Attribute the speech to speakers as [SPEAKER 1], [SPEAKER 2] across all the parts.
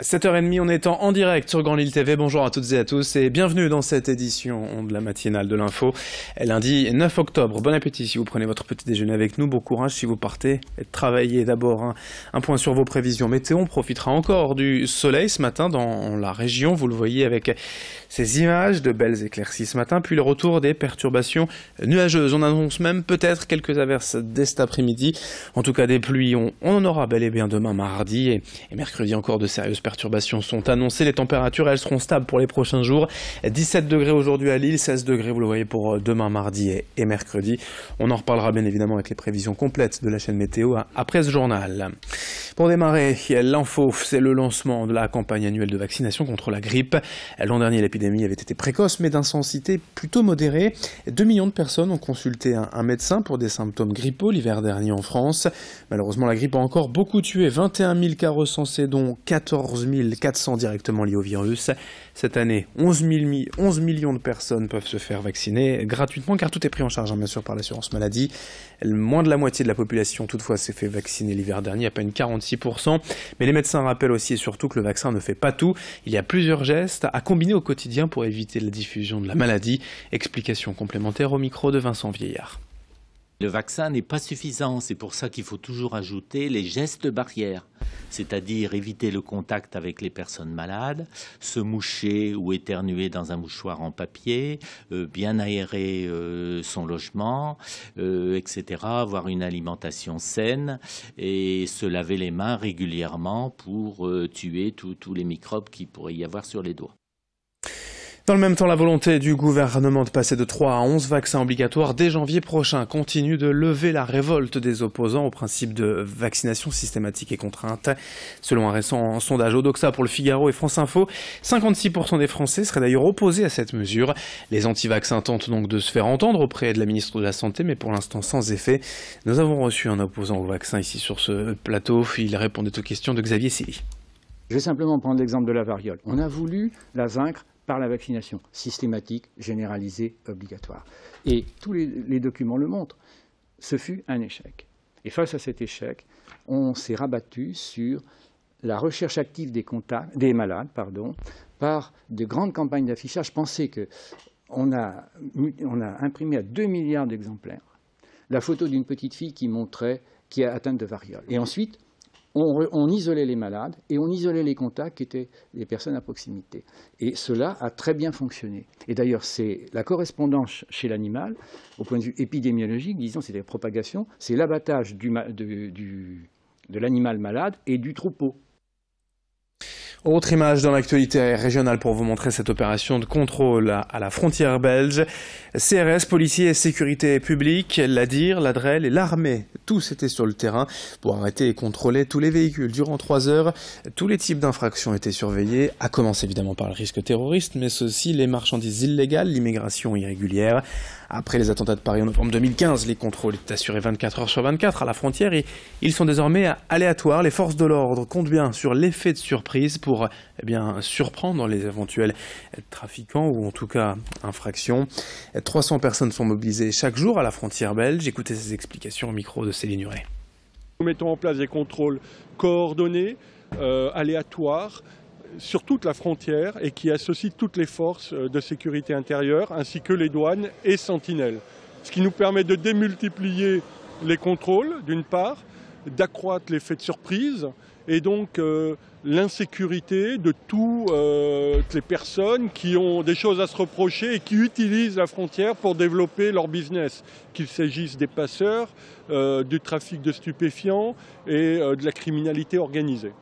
[SPEAKER 1] 7h30, on est en direct sur Grand Lille TV. Bonjour à toutes et à tous et bienvenue dans cette édition de la matinale de l'info. Lundi 9 octobre. Bon appétit si vous prenez votre petit déjeuner avec nous. Bon courage si vous partez travailler. D'abord, un point sur vos prévisions météo. On profitera encore du soleil ce matin dans la région. Vous le voyez avec ces images de belles éclaircies ce matin. Puis le retour des perturbations nuageuses. On annonce même peut-être quelques averses dès cet après-midi. En tout cas, des pluies, on en aura bel et bien demain mardi et mercredi encore de sérieuses perturbations sont annoncées. Les températures, elles seront stables pour les prochains jours. 17 degrés aujourd'hui à Lille, 16 degrés, vous le voyez, pour demain, mardi et mercredi. On en reparlera bien évidemment avec les prévisions complètes de la chaîne météo après ce journal. Pour démarrer, l'info, c'est le lancement de la campagne annuelle de vaccination contre la grippe. L'an dernier, l'épidémie avait été précoce, mais d'intensité plutôt modérée. 2 millions de personnes ont consulté un médecin pour des symptômes grippaux l'hiver dernier en France. Malheureusement, la grippe a encore beaucoup tué. 21 000 cas recensés, dont 14 400 directement liés au virus. Cette année, 11 millions de personnes peuvent se faire vacciner gratuitement, car tout est pris en charge, bien sûr, par l'assurance maladie. Moins de la moitié de la population, toutefois, s'est fait vacciner l'hiver dernier, à peine 46%. Mais les médecins rappellent aussi et surtout que le vaccin ne fait pas tout. Il y a plusieurs gestes à combiner au quotidien pour éviter la diffusion de la maladie. Explication complémentaire au micro de Vincent Vieillard.
[SPEAKER 2] Le vaccin n'est pas suffisant, c'est pour ça qu'il faut toujours ajouter les gestes barrières, c'est-à-dire éviter le contact avec les personnes malades, se moucher ou éternuer dans un mouchoir en papier, bien aérer son logement, etc., avoir une alimentation saine et se laver les mains régulièrement pour tuer tous les microbes qu'il pourrait y avoir sur les doigts.
[SPEAKER 1] Dans le même temps, la volonté du gouvernement de passer de 3 à 11 vaccins obligatoires dès janvier prochain continue de lever la révolte des opposants au principe de vaccination systématique et contrainte. Selon un récent sondage Odoxa pour le Figaro et France Info, 56% des Français seraient d'ailleurs opposés à cette mesure. Les anti-vaccins tentent donc de se faire entendre auprès de la ministre de la Santé, mais pour l'instant sans effet. Nous avons reçu un opposant au vaccin ici sur ce plateau. Il répondait aux questions de Xavier Silly.
[SPEAKER 3] Je vais simplement prendre l'exemple de la variole. On a voulu la vaincre par la vaccination systématique, généralisée, obligatoire. Et tous les documents le montrent. Ce fut un échec. Et face à cet échec, on s'est rabattu sur la recherche active des malades par de grandes campagnes d'affichage. Pensez qu'on a imprimé à 2 milliards d'exemplaires la photo d'une petite fille qui est atteinte de variole. Et ensuite, on isolait les malades et on isolait les contacts qui étaient les personnes à proximité. Et cela a très bien fonctionné. Et d'ailleurs, c'est la correspondance chez l'animal, au point de vue épidémiologique, disons, c'est la propagation, c'est l'abattage de l'animal malade et du troupeau.
[SPEAKER 1] Autre image dans l'actualité régionale pour vous montrer cette opération de contrôle à la frontière belge. CRS, policiers et sécurité publique, l'ADIR, l'ADREL et l'armée, tous étaient sur le terrain pour arrêter et contrôler tous les véhicules. Durant 3 heures, tous les types d'infractions étaient surveillés, à commencer évidemment par le risque terroriste, mais aussi les marchandises illégales, l'immigration irrégulière. Après les attentats de Paris en novembre 2015, les contrôles étaient assurés 24 heures sur 24 à la frontière et ils sont désormais aléatoires. Les forces de l'ordre comptent bien sur l'effet de surprise pour surprendre les éventuels trafiquants ou en tout cas infractions. 300 personnes sont mobilisées chaque jour à la frontière belge. Écoutez ces explications au micro de Céline Huret.
[SPEAKER 4] Nous mettons en place des contrôles coordonnés, aléatoires, sur toute la frontière et qui associent toutes les forces de sécurité intérieure ainsi que les douanes et sentinelles. Ce qui nous permet de démultiplier les contrôles d'une part, d'accroître l'effet de surprise et donc l'insécurité de toutes les personnes qui ont des choses à se reprocher et qui utilisent la frontière pour développer leur business, qu'il s'agisse des passeurs, du trafic de stupéfiants et de la criminalité organisée.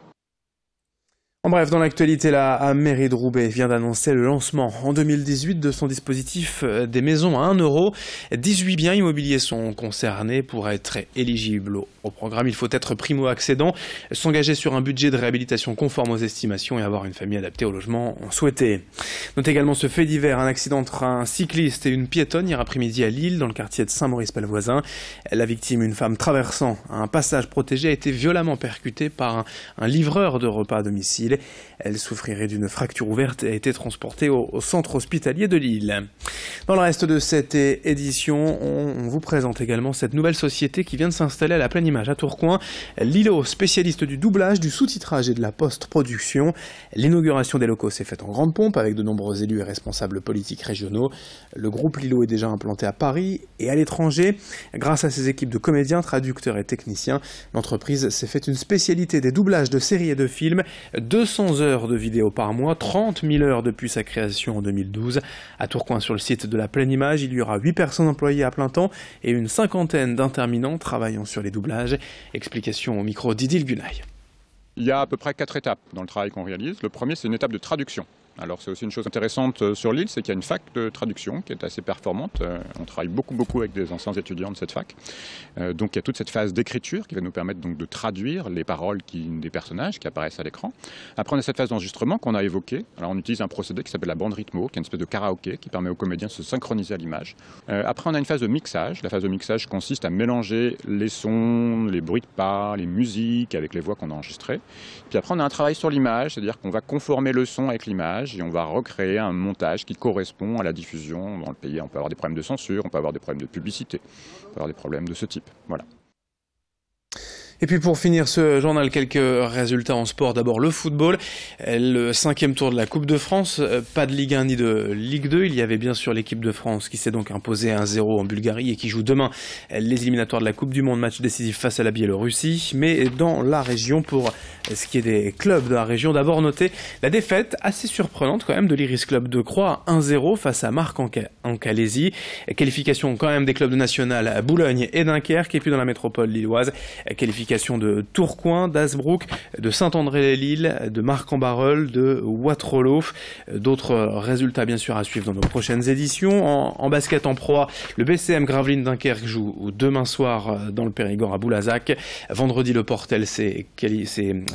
[SPEAKER 1] En bref, dans l'actualité, la mairie de Roubaix vient d'annoncer le lancement en 2018 de son dispositif des maisons à 1 €. 18 biens immobiliers sont concernés pour être éligibles au programme. Il faut être primo-accédant, s'engager sur un budget de réhabilitation conforme aux estimations et avoir une famille adaptée au logement souhaité. Notez également ce fait divers, un accident entre un cycliste et une piétonne hier après-midi à Lille, dans le quartier de Saint-Maurice-Pelvoisin. La victime, une femme traversant un passage protégé, a été violemment percutée par un livreur de repas à domicile. domicile. Elle souffrirait d'une fracture ouverte et a été transportée au centre hospitalier de Lille. Dans le reste de cette édition, on vous présente également cette nouvelle société qui vient de s'installer à la Pleine Image à Tourcoing. Lilo, spécialiste du doublage, du sous-titrage et de la post-production. L'inauguration des locaux s'est faite en grande pompe avec de nombreux élus et responsables politiques régionaux. Le groupe Lilo est déjà implanté à Paris et à l'étranger. Grâce à ses équipes de comédiens, traducteurs et techniciens, l'entreprise s'est fait une spécialité des doublages de séries et de films. 200 heures de vidéos par mois, 30 000 heures depuis sa création en 2012. À Tourcoing, sur le site de la Pleine Image, il y aura 8 personnes employées à plein temps et une cinquantaine d'interminants travaillant sur les doublages. Explication au micro d'Idil Gunay.
[SPEAKER 5] Il y a à peu près 4 étapes dans le travail qu'on réalise. Le premier, c'est une étape de traduction. Alors c'est aussi une chose intéressante sur l'île, c'est qu'il y a une fac de traduction qui est assez performante. On travaille beaucoup avec des anciens étudiants de cette fac. Donc il y a toute cette phase d'écriture qui va nous permettre donc de traduire les paroles des personnages qui apparaissent à l'écran. Après on a cette phase d'enregistrement qu'on a évoquée. Alors on utilise un procédé qui s'appelle la bande rythmo, qui est une espèce de karaoké qui permet aux comédiens de se synchroniser à l'image. Après on a une phase de mixage. La phase de mixage consiste à mélanger les sons, les bruits de pas, les musiques avec les voix qu'on a enregistrées. Puis après on a un travail sur l'image, c'est-à-dire qu'on va conformer le son avec l'image et on va recréer un montage qui correspond à la diffusion dans le pays. On peut avoir des problèmes de censure, on peut avoir des problèmes de publicité, on peut avoir des problèmes de ce type. Voilà.
[SPEAKER 1] Et puis pour finir ce journal, quelques résultats en sport. D'abord le football, le 5e tour de la Coupe de France, pas de Ligue 1 ni de Ligue 2. Il y avait bien sûr l'équipe de France qui s'est donc imposée 1-0 en Bulgarie et qui joue demain les éliminatoires de la Coupe du Monde, match décisif face à la Biélorussie. Mais dans la région, pour ce qui est des clubs de la région, d'abord noter la défaite assez surprenante quand même de l'Iris Club de Croix, 1-0 face à Marc en Calaisie. Qualification quand même des clubs de national à Boulogne et Dunkerque, et puis dans la métropole lilloise, qualification de Tourcoing, d'Hazebrouck, de Saint-André-les-Lilles, de Marc-en-Barœul, de Waterloo. D'autres résultats bien sûr à suivre dans nos prochaines éditions. En basket en proie, le BCM Gravelines Dunkerque joue demain soir dans le Périgord à Boulazac. Vendredi, le Portel s'est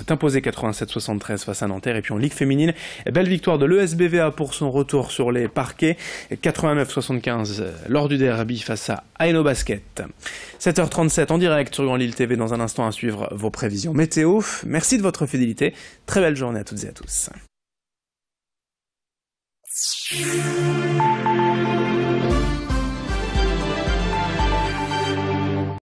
[SPEAKER 1] imposé 87-73 face à Nanterre. Et puis en Ligue féminine, belle victoire de l'ESBVA pour son retour sur les parquets, 89-75 lors du derby face à Haino Basket. 7h37 en direct sur Grand Lille TV. Dans un instant à suivre vos prévisions météo. Merci de votre fidélité. Très belle journée à toutes et à tous.